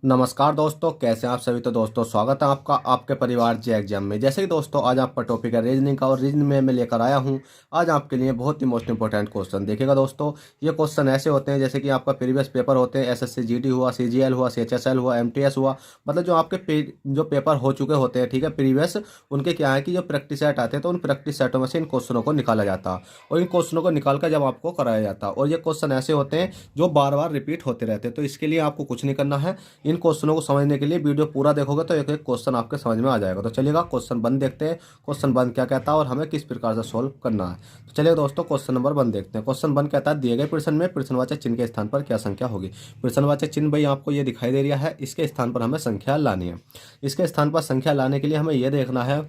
नमस्कार दोस्तों, कैसे हैं आप सभी। तो दोस्तों स्वागत है आपका आपके परिवार जे एग्जाम में। जैसे कि दोस्तों आज आपका टॉपिक है रीजनिंग का, और रीजनिंग में मैं लेकर आया हूं आज आपके लिए बहुत ही मोस्ट इंपॉर्टेंट क्वेश्चन। देखिएगा दोस्तों, ये क्वेश्चन ऐसे होते हैं जैसे कि आपका प्रीवियस पेपर होते हैं, एसएससी जीडी हुआ, सीजीएल हुआ, सीएचएसएल हुआ, एमटीएस हुआ, मतलब जो आपके जो पेपर हो चुके होते हैं, ठीक है, प्रीवियस, उनके क्या है कि जो प्रैक्टिस सेट आते हैं तो उन प्रैक्टिस सेटों में से इन क्वेश्चनों को निकाला जाता है और इन क्वेश्चनों को निकाल कर जब आपको कराया जाता है। और ये क्वेश्चन ऐसे होते हैं जो बार बार रिपीट होते रहते हैं। तो इसके लिए आपको कुछ नहीं करना है, इन क्वेश्चनों को समझने के लिए वीडियो पूरा देखोगे तो एक एक क्वेश्चन आपके समझ में आ जाएगा। तो चलिएगा क्वेश्चन वन देखते हैं, क्वेश्चन वन क्या कहता है और हमें किस प्रकार से सोल्व करना है। तो चलिए दोस्तों क्वेश्चन नंबर वन देखते हैं। क्वेश्चन वन कहता है दिए गए प्रश्न में प्रश्नवाचक चिन्ह के स्थान पर क्या संख्या होगी। प्रश्नवाचक चिन्ह भाई आपको ये दिखाई दे रहा है, इसके स्थान पर हमें संख्या लानी है। इसके स्थान पर संख्या लाने के लिए हमें यह देखना है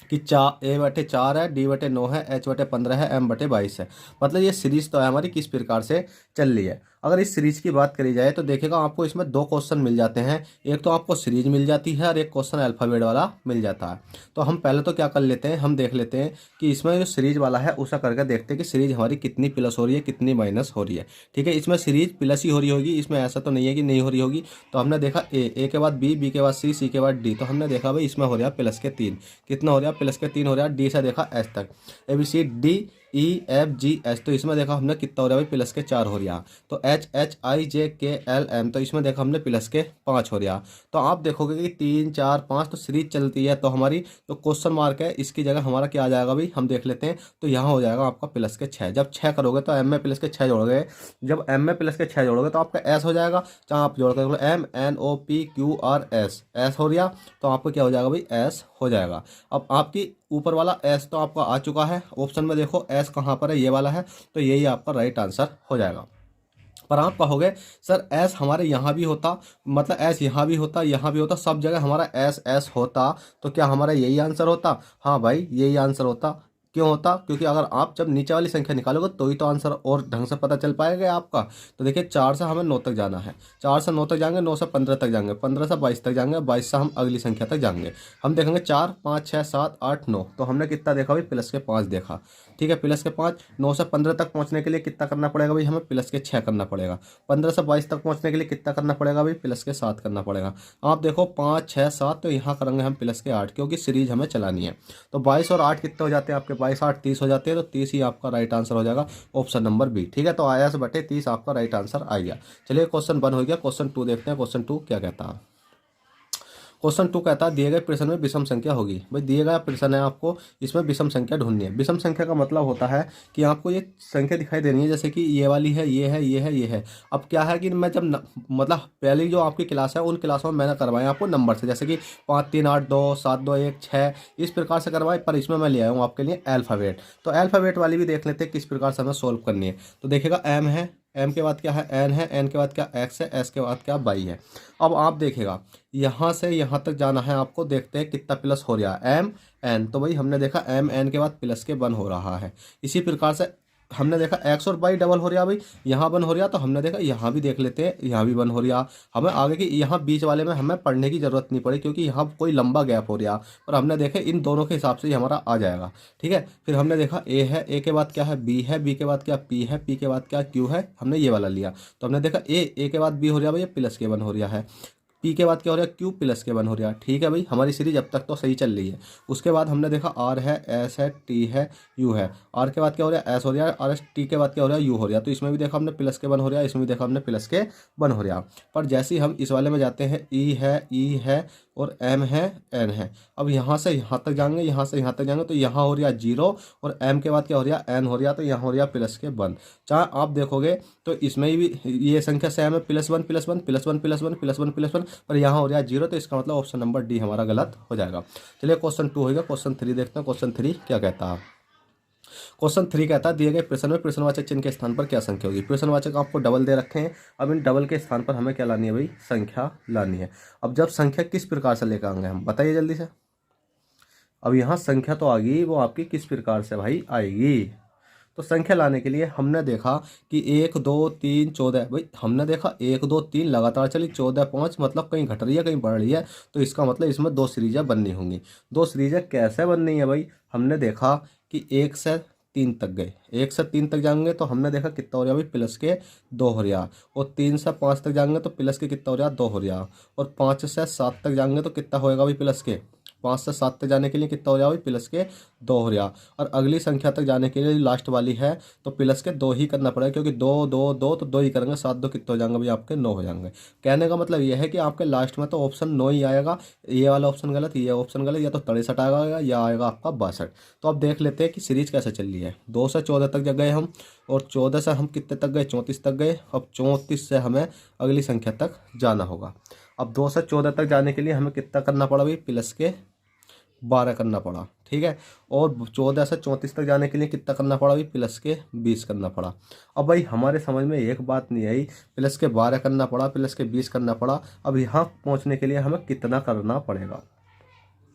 कि ए बटे 4 है, डी बटे 9 है, एच बटे 15 है, एम बटे 22 है। मतलब ये सीरीज तो है हमारी किस प्रकार से चल रही है। अगर इस सीरीज की बात करी जाए तो देखिएगा आपको इसमें दो क्वेश्चन मिल जाते हैं, एक तो आपको सीरीज मिल जाती है और एक क्वेश्चन अल्फाबेट वाला मिल जाता है। तो हम पहले तो क्या कर लेते हैं, हम देख लेते हैं कि इसमें जो सीरीज वाला है उसका करके देखते हैं कि सीरीज हमारी कितनी प्लस हो रही है, कितनी माइनस हो रही है। ठीक है, इसमें सीरीज प्लस ही हो रही होगी, इसमें ऐसा तो नहीं है कि नहीं हो रही होगी। तो हमने देखा ए के बाद बी के बाद सी के बाद डी। तो हमने देखा भाई इसमें हो रहा है प्लस के 3, कितना हो रहा है, प्लस के 3 हो रहा है। डी से देखा एच तक, A B C D E F G H. तो इसमें देखा हमने कितना हो रहा है भाई, प्लस के 4 हो रहा। तो एच एच आई जे के एल एम, तो इसमें देखा हमने प्लस के 5 हो रहा। तो आप देखोगे कि 3 4 5 तो सीरीज चलती है। तो हमारी जो क्वेश्चन मार्क है इसकी जगह हमारा क्या आ जाएगा भाई, हम देख लेते हैं। तो यहाँ हो जाएगा आपका प्लस के 6। जब 6 करोगे तो एम में प्लस के 6 जोड़ोगे, जब एम में प्लस के 6 जोड़ोगे तो आपका एस हो जाएगा। जहाँ आप जोड़ कर M N O P Q R S, S हो रहा तो आपको क्या हो जाएगा भाई, एस हो जाएगा। अब आपकी ऊपर वाला एस तो आपका आ चुका है, ऑप्शन में देखो एस कहाँ पर है, ये वाला है। तो यही आपका राइट आंसर हो जाएगा। पर आप कहोगे सर एस हमारे यहाँ भी होता, मतलब एस यहाँ भी होता, यहाँ भी होता, सब जगह हमारा एस एस होता, तो क्या हमारा यही आंसर होता। हाँ भाई यही आंसर होता। क्यों होता, क्योंकि अगर आप जब नीचे वाली संख्या निकालोगे तो ही तो आंसर और ढंग से पता चल पाएगा आपका। तो देखिए 4 से हमें 9 तक जाना है, 4 से 9 तक जाएंगे, 9 से 15 तक जाएंगे, 15 से 22 तक जाएंगे, 22 से हम अगली संख्या तक जाएंगे। हम देखेंगे 4 5 6 7 8 9। तो हमने कितना देखा भाई, प्लस के 5 देखा। ठीक है, प्लस के 5। 9 से 15 तक पहुंचने के लिए कितना करना पड़ेगा भाई, हमें प्लस के 6 करना पड़ेगा। 15 से 22 तक पहुंचने के लिए कितना करना पड़ेगा भाई, प्लस के 7 करना पड़ेगा। आप देखो 5 6 7, तो यहाँ करेंगे हम प्लस के 8, क्योंकि सीरीज हमें चलानी है। तो 22 और 8 कितने हो जाते हैं आपके, 22 8 30 हो जाते हैं। तो 30 ही आपका राइट आंसर हो जाएगा, ऑप्शन नंबर बी। ठीक है, तो आया से बटे 30 आपका राइट आंसर आ गया। चलिए क्वेश्चन 1 हो गया। क्वेश्चन 2 देखते हैं, क्वेश्चन 2 क्या कहता है। क्वेश्चन 2 कहता है दिए गए प्रश्न में विषम संख्या होगी। भाई दिए गया प्रश्न है, आपको इसमें विषम संख्या ढूंढनी है। विषम संख्या का मतलब होता है कि आपको ये संख्या दिखाई देनी है, जैसे कि ये वाली है, ये है, ये है, ये है। अब क्या है कि मैं जब मतलब पहली जो आपकी क्लास है उन क्लासों में मैंने करवाया आपको नंबर से, जैसे कि 5 3 8 2 7 2 1 6, इस प्रकार से करवाए। पर इसमें मैं ले आया हूँ आपके लिए अल्फ़ाबेट। तो अल्फ़ाबेट वाली भी देख लेते हैं किस प्रकार से हमें सोल्व करनी है। तो देखिएगा एम है, एम के बाद क्या है, एन है, एन के बाद क्या एक्स है, एस के बाद क्या वाई है। अब आप देखेगा यहाँ से यहाँ तक जाना है आपको, देखते हैं कितना प्लस हो रहा है, एम एन। तो भाई हमने देखा एम एन के बाद प्लस के 1 हो रहा है। इसी प्रकार से हमने देखा एक्स और वाई डबल हो रहा भाई, यहाँ 1 हो रहा। तो हमने देखा यहाँ भी देख लेते हैं, यहाँ भी 1 हो रहा। हमें आगे की यहाँ बीच वाले में हमें पढ़ने की जरूरत नहीं पड़ी, क्योंकि यहाँ कोई लंबा गैप हो रहा। और हमने देखे इन दोनों के हिसाब से ही हमारा आ जाएगा। ठीक है, फिर हमने देखा ए है, ए के बाद क्या है, बी है, बी के बाद क्या पी है, पी के बाद क्या क्यू है। हमने ये वाला लिया। तो हमने देखा ए के बाद बी हो रहा भाई, प्लस के 1 हो रहा है। पी के बाद क्या हो रहा है, क्यू प्लस के 1 हो रहा है। ठीक है भाई, हमारी सीरीज अब तक तो सही चल रही है। उसके बाद हमने देखा आर है, एस है, टी है, यू है। आर के बाद क्या हो रहा है, एस हो रहा है। आर एस टी के बाद क्या हो रहा है, यू हो रहा है। तो इसमें भी देखा हमने प्लस के 1 हो रहा है, इसमें भी देखा हमने प्लस के 1 हो रहा है। पर जैसे ही हम इस वाले में जाते हैं, ई है और एम है, एन है। अब यहाँ से यहाँ तक जाएंगे, यहाँ से यहाँ तक जाएंगे, तो यहाँ हो रहा है 0 और एम के बाद क्या हो रहा है, एन हो रहा है। तो यहाँ हो रहा है प्लस के 1। चाहे आप देखोगे तो इसमें भी ये संख्या सेम है, +1 +1 +1 +1 +1 +1, पर यहाँ हो रहा है 0। तो इसका मतलब ऑप्शन नंबर डी हमारा गलत हो जाएगा। चलिए क्वेश्चन 2 होगा। क्वेश्चन 3 देखते हैं, क्वेश्चन 3 क्या कहता है। क्वेश्चन 3 कहता है दिए गए प्रश्न में प्रश्नवाचक चिन्ह के स्थान पर क्या संख्या होगी। प्रश्नवाचक आपको डबल दे रखे हैं। अब इन डबल के स्थान पर हमें क्या लानी है भाई, संख्या लानी है। अब जब संख्या किस प्रकार से लेकर आएंगे हम, बताइए जल्दी से। अब यहाँ संख्या तो आ गई, वो आपकी किस प्रकार से भाई आएगी। तो संख्या लाने के लिए हमने देखा कि 1 2 3 14। भाई हमने देखा 1 2 3 लगातार चली, 14 5, मतलब कहीं घट रही है कहीं बढ़ रही है। तो इसका मतलब इसमें 2 सीरीजें बननी होंगी। 2 सीरीजें कैसे बननी है भाई, हमने देखा कि 1 से 3 तक गए, 1 से 3 तक जाएंगे तो हमने देखा कितना हो रहा भाई प्लस के 2 हो रहा, और 3 से 5 तक जाएंगे तो प्लस के कितना हो रहा 2 हो रहा, और 5 से 7 तक जाएंगे तो कितना होएगा भाई प्लस के 5 से 7 तक जाने के लिए कितना हो रहा भाई प्लस के 2 हो रहा, और अगली संख्या तक जाने के लिए लास्ट वाली है तो प्लस के 2 ही करना पड़ेगा, क्योंकि 2 2 2 तो 2 ही करेंगे, 7 2 कितने हो जाएंगे भाई आपके 9 हो जाएंगे। कहने का मतलब ये है कि आपके लास्ट में तो ऑप्शन 9 ही आएगा, ये वाला ऑप्शन गलत, ये ऑप्शन गलत, या तो 63 आएगा या आएगा आपका 62। तो अब देख लेते हैं कि सीरीज कैसे चल रही है। 2 से 14 तक जब गए हम, और 14 से हम कितने तक गए 34 तक गए। अब 34 से हमें अगली संख्या तक जाना होगा। अब 2 से 14 तक जाने के लिए हमें कितना करना पड़ा भाई प्लस के 12 करना पड़ा, ठीक है। और 14 से 34 तक जाने के लिए कितना करना पड़ा भाई प्लस के 20 करना पड़ा। अब भाई हमारे समझ में एक बात नहीं आई, प्लस के 12 करना पड़ा, प्लस के 20 करना पड़ा, अब यहाँ पहुँचने के लिए हमें कितना करना पड़ेगा,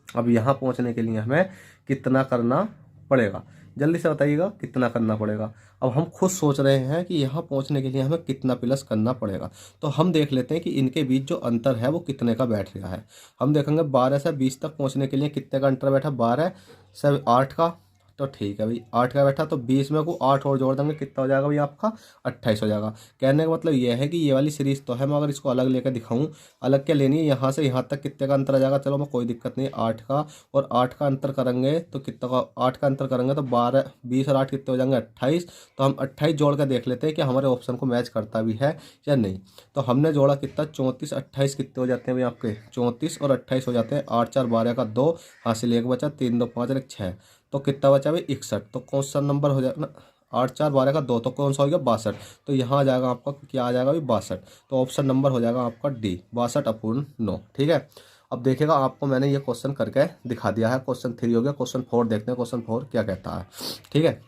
अब यहाँ पहुँचने के लिए हमें कितना करना पड़ेगा, जल्दी से बताइएगा कितना करना पड़ेगा। अब हम खुद सोच रहे हैं कि यहाँ पहुँचने के लिए हमें कितना प्लस करना पड़ेगा, तो हम देख लेते हैं कि इनके बीच जो अंतर है वो कितने का बैठ रहा है। हम देखेंगे 12 से 20 तक पहुँचने के लिए कितने का अंतर बैठा, 12 से 8 का, तो ठीक है भाई 8 का बैठा, तो 20 में को 8 और जोड़ देंगे कितना हो जाएगा भाई आपका 28 हो जाएगा। कहने का मतलब ये है कि ये वाली सीरीज तो है, मैं अगर इसको अलग लेकर दिखाऊं, अलग क्या लेनी है, यहाँ से यहाँ तक कितने का अंतर आ जाएगा, चलो मैं कोई दिक्कत नहीं, 8 का और 8 का अंतर करेंगे तो कितना का, 8 का अंतर करेंगे तो 12 20 और 8 कितने हो जाएंगे 28। तो हम 28 जोड़ कर देख लेते हैं कि हमारे ऑप्शन को मैच करता भी है या नहीं। तो हमने जोड़ा कितना 34 28 कितने हो जाते हैं भाई आपके 34 और 28 हो जाते हैं, 8 4 12 का 2 हासिल 1 बचा, 3 2 5 1 6, तो कितना बचा भाई 61। तो कौन सा नंबर हो जाएगा ना, 8 4 12 का 2, तो कौन सा हो गया 62। तो यहाँ आ जाएगा आपका क्या आ जाएगा भाई 62। तो ऑप्शन नंबर हो जाएगा आपका डी 62/9, ठीक है। अब देखिएगा आपको मैंने ये क्वेश्चन करके दिखा दिया है, क्वेश्चन 3 हो गया। क्वेश्चन 4 देखते हैं, क्वेश्चन 4 क्या कहता है, ठीक है।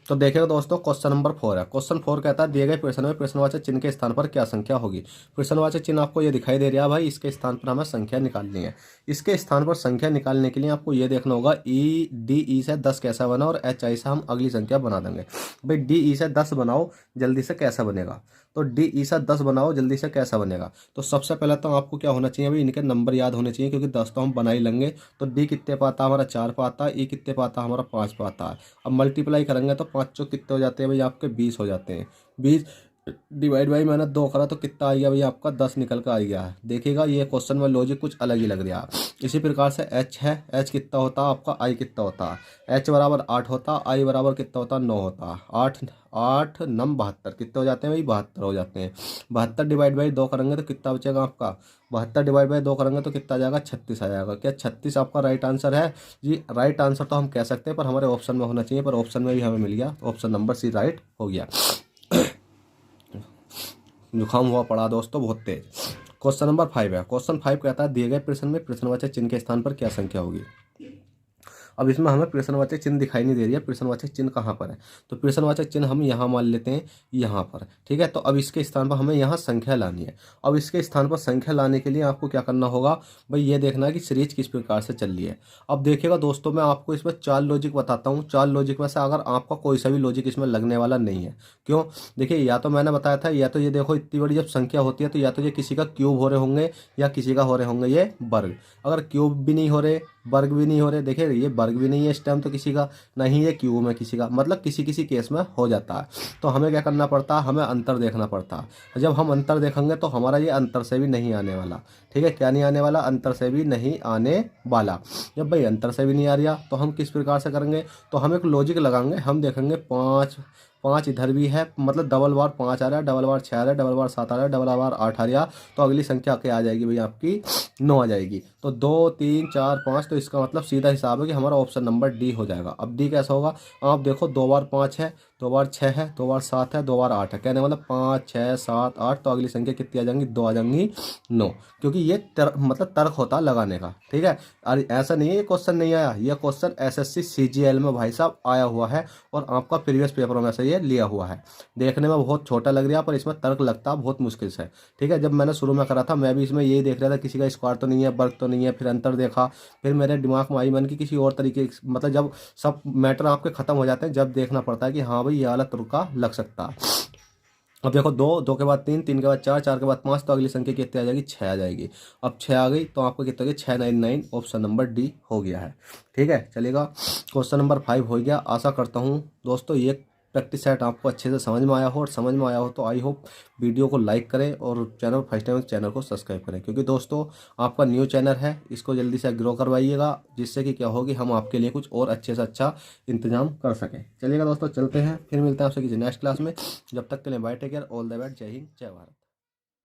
तो देखिएगा दोस्तों क्वेश्चन नंबर 4 है। क्वेश्चन 4 कहता है दिए गए प्रश्न में प्रश्नवाचक चिन्ह के स्थान पर क्या संख्या होगी। प्रश्नवाचक चिन्ह आपको ये दिखाई दे रहा है भाई, इसके स्थान पर हमें संख्या निकालनी है। इसके स्थान पर संख्या निकालने के लिए आपको ये देखना होगा ई डी ई से 10 कैसा बना, और एच आई से हम अगली संख्या बना देंगे। भाई डी ई से 10 बनाओ जल्दी से कैसा बनेगा, तो डी ई से 10 बनाओ जल्दी से कैसा बनेगा। तो सबसे पहले तो आपको क्या होना चाहिए भाई, इनके नंबर याद होने चाहिए, क्योंकि 10 तो हम बना ही लेंगे। तो डी कितने पाता हमारा 4 पाता, ई कितने पाता हमारा 5 पाता है। अब मल्टीप्लाई करेंगे तो 5 चौक कितने हो जाते हैं भाई आपके 20 हो जाते हैं। 20 डिवाइड बाई मैंने 2 करा तो कितना आ गया भाई आपका 10 निकल कर आ गया है। देखिएगा ये क्वेश्चन में लॉजिक कुछ अलग ही लग रहा है। इसी प्रकार से एच है, एच कितना होता है आपका, आई कितना होता है, एच बराबर 8 होता, आई बराबर कितना होता है 9 होता। 8 8 9 72 कितने हो जाते हैं भाई 72 हो जाते हैं। 72 डिवाइड बाई 2 करेंगे तो कितना बचेगा आपका, 72 डिवाइड बाई 2 करेंगे तो कितना आ जाएगा 36 आ जाएगा। क्या 36 आपका राइट आंसर है जी? राइट आंसर तो हम कह सकते हैं, पर हमारे ऑप्शन में होना चाहिए, पर ऑप्शन में भी हमें मिल गया, ऑप्शन नंबर सी राइट हो गया। जुकाम हुआ पड़ा दोस्तों बहुत तेज। क्वेश्चन नंबर 5 है। क्वेश्चन 5 कहता है दिए गए प्रश्न में प्रश्नवाचक चिन्ह के स्थान पर क्या संख्या होगी। अब इसमें हमें प्रश्नवाचक चिन्ह दिखाई नहीं दे रही है, प्रश्नवाचक चिन्ह कहाँ पर है, तो प्रश्नवाचक चिन्ह हम यहाँ मान लेते हैं यहाँ पर, ठीक है। तो अब इसके स्थान पर हमें यहाँ संख्या लानी है। अब इसके स्थान पर संख्या लाने के लिए आपको क्या करना होगा भाई, ये देखना है कि सीरीज किस प्रकार से चल रही है। अब देखिएगा दोस्तों मैं आपको इसमें 4 लॉजिक बताता हूँ। 4 लॉजिक में से अगर आपका कोई सा भी लॉजिक इसमें लगने वाला नहीं है, क्यों, देखिए या तो मैंने बताया था, या तो ये देखो इतनी बड़ी जब संख्या होती है तो या तो ये किसी का क्यूब हो रहे होंगे या किसी का हो रहे होंगे ये वर्ग। अगर क्यूब भी नहीं हो रहे, वर्ग भी नहीं हो रहे, देखिए ये वर्ग भी नहीं है इस टाइम तो किसी का, नहीं ये क्यूब में किसी का, मतलब किसी किसी केस में हो जाता है। तो हमें क्या करना पड़ता है, हमें अंतर देखना पड़ता है। जब हम अंतर देखेंगे तो हमारा ये अंतर से भी नहीं आने वाला, ठीक है। क्या नहीं आने वाला, अंतर से भी नहीं आने वाला। जब भाई अंतर से भी नहीं आ रहा तो हम किस प्रकार से करेंगे, तो हम एक लॉजिक लगाएंगे। हम देखेंगे 5 इधर भी है, मतलब डबल बार 5 आ रहा है, डबल बार 6 आ रहा है, डबल बार 7 आ रहा है, डबल बार 8 आ रहा, तो अगली संख्या क्या आ जाएगी भाई आपकी 9 आ जाएगी। तो 2 3 4 5, तो इसका मतलब सीधा हिसाब है कि हमारा ऑप्शन नंबर डी हो जाएगा। अब डी कैसा होगा, आप देखो 2 बार 5 है, 2 बार 6 है, 2 बार 7 है, 2 बार 8 है, कहने मतलब 5 6 7 8, तो अगली संख्या कितनी आ जाएंगी 2 आ जाएंगी 9, क्योंकि ये मतलब तर्क होता है लगाने का, ठीक है। और ऐसा नहीं है ये क्वेश्चन नहीं आया, ये क्वेश्चन एसएससी सीजीएल में भाई साहब आया हुआ है, और आपका प्रीवियस पेपरों में से ये लिया हुआ है। देखने में बहुत छोटा लग रहा है पर इसमें तर्क लगता बहुत मुश्किल से, ठीक है। जब मैंने शुरू में करा था मैं भी इसमें यही देख रहा था, किसी का स्क्वायर तो नहीं है, वर्ग तो नहीं है, फिर अंतर देखा, फिर मेरे दिमाग में आई मन की किसी और तरीके, मतलब जब सब मैटर आपके खत्म हो जाते हैं जब देखना पड़ता है कि हाँ भाई ये वाला तुर्का लग सकता है। अब देखो, दो, दो के बाद तीन, तीन के बाद चार, चार के बाद पाँच, तो अगली संख्या कितनी आ जाएगी, छः आ जाएगी। अब छः आ गई तो आपको कितना हो गया, 699, ऑप्शन नंबर डी हो गया है। ठीक है, चलेगा। क्वेश्चन नंबर 5 हो गया। आशा करता हूँ दोस्तों ये प्रैक्टिस सेट आपको अच्छे से समझ में आया हो, और समझ में आया हो तो आई होप वीडियो को लाइक करें, और चैनल फर्स्ट टाइम चैनल को सब्सक्राइब करें, क्योंकि दोस्तों आपका न्यू चैनल है, इसको जल्दी से ग्रो करवाइएगा, जिससे कि क्या होगी, हम आपके लिए कुछ और अच्छे से अच्छा इंतजाम कर सकें। चलिएगा दोस्तों, चलते हैं, फिर मिलते हैं आपसे किसी नेक्स्ट क्लास में। जब तक के लिए bye, take care, all the best, जय हिंद, जय भारत।